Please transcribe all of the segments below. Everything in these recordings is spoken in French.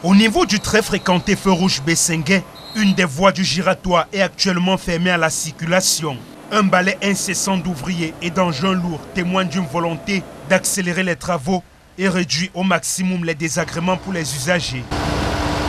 Au niveau du très fréquenté feu rouge Bessengue, une des voies du giratoire est actuellement fermée à la circulation. Un balai incessant d'ouvriers et d'engins lourds témoigne d'une volonté d'accélérer les travaux et réduire au maximum les désagréments pour les usagers.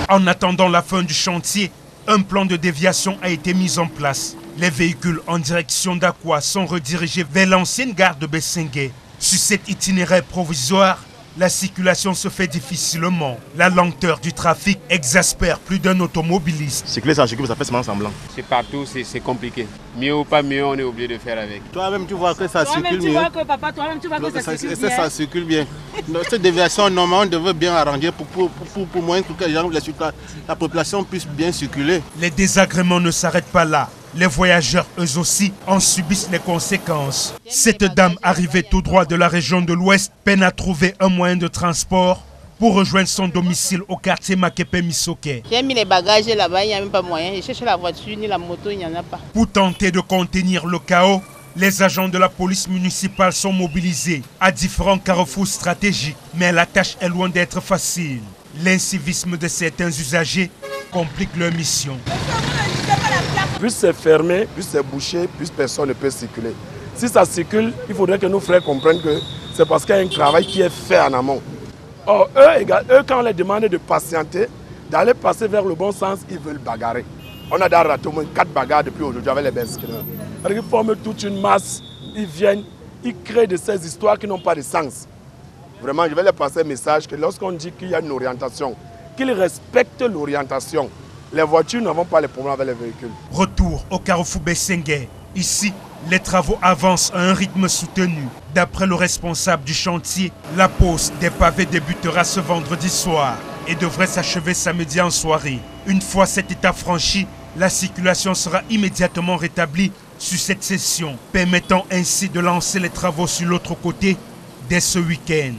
En attendant la fin du chantier, un plan de déviation a été mis en place. Les véhicules en direction d'Aqua sont redirigés vers l'ancienne gare de Bessengue. Sur cet itinéraire provisoire, la circulation se fait difficilement. La lenteur du trafic exaspère plus d'un automobiliste. Circuler sans circuler, ça fait seulement semblant. C'est partout, c'est compliqué. Mieux ou pas mieux, on est obligé de faire avec. Toi-même, tu vois que ça circule mieux. Toi-même, tu vois que ça circule bien. Ça circule bien. Cette déviation, normalement, on devait bien arranger pour moins que les gens, la population puisse bien circuler. Les désagréments ne s'arrêtent pas là. Les voyageurs, eux aussi, en subissent les conséquences. Cette dame arrivée tout droit de la région de l'Ouest peine à trouver un moyen de transport pour rejoindre son domicile au quartier Makepe-Misoke. J'ai mis les bagages là-bas, il n'y a même pas moyen. Je cherche la voiture ni la moto, il n'y en a pas. Pour tenter de contenir le chaos, les agents de la police municipale sont mobilisés à différents carrefours stratégiques. Mais la tâche est loin d'être facile. L'incivisme de certains usagers complique leur mission. Plus c'est fermé, plus c'est bouché, plus personne ne peut circuler. Si ça circule, il faudrait que nos frères comprennent que c'est parce qu'il y a un travail qui est fait en amont. Or, eux, quand on les demande de patienter, d'aller passer vers le bon sens, ils veulent bagarrer. On a déjà raté au moins 4 bagarres depuis aujourd'hui avec les Benskers. Ils forment toute une masse, ils viennent, ils créent de ces histoires qui n'ont pas de sens. Vraiment, je vais leur passer un message que lorsqu'on dit qu'il y a une orientation, qu'ils respectent l'orientation. Les voitures n'ont pas les problèmes avec les véhicules. Retour au carrefour Bessengue. Ici, les travaux avancent à un rythme soutenu. D'après le responsable du chantier, la pose des pavés débutera ce vendredi soir et devrait s'achever samedi en soirée. Une fois cette étape franchie, la circulation sera immédiatement rétablie sur cette session, permettant ainsi de lancer les travaux sur l'autre côté dès ce week-end.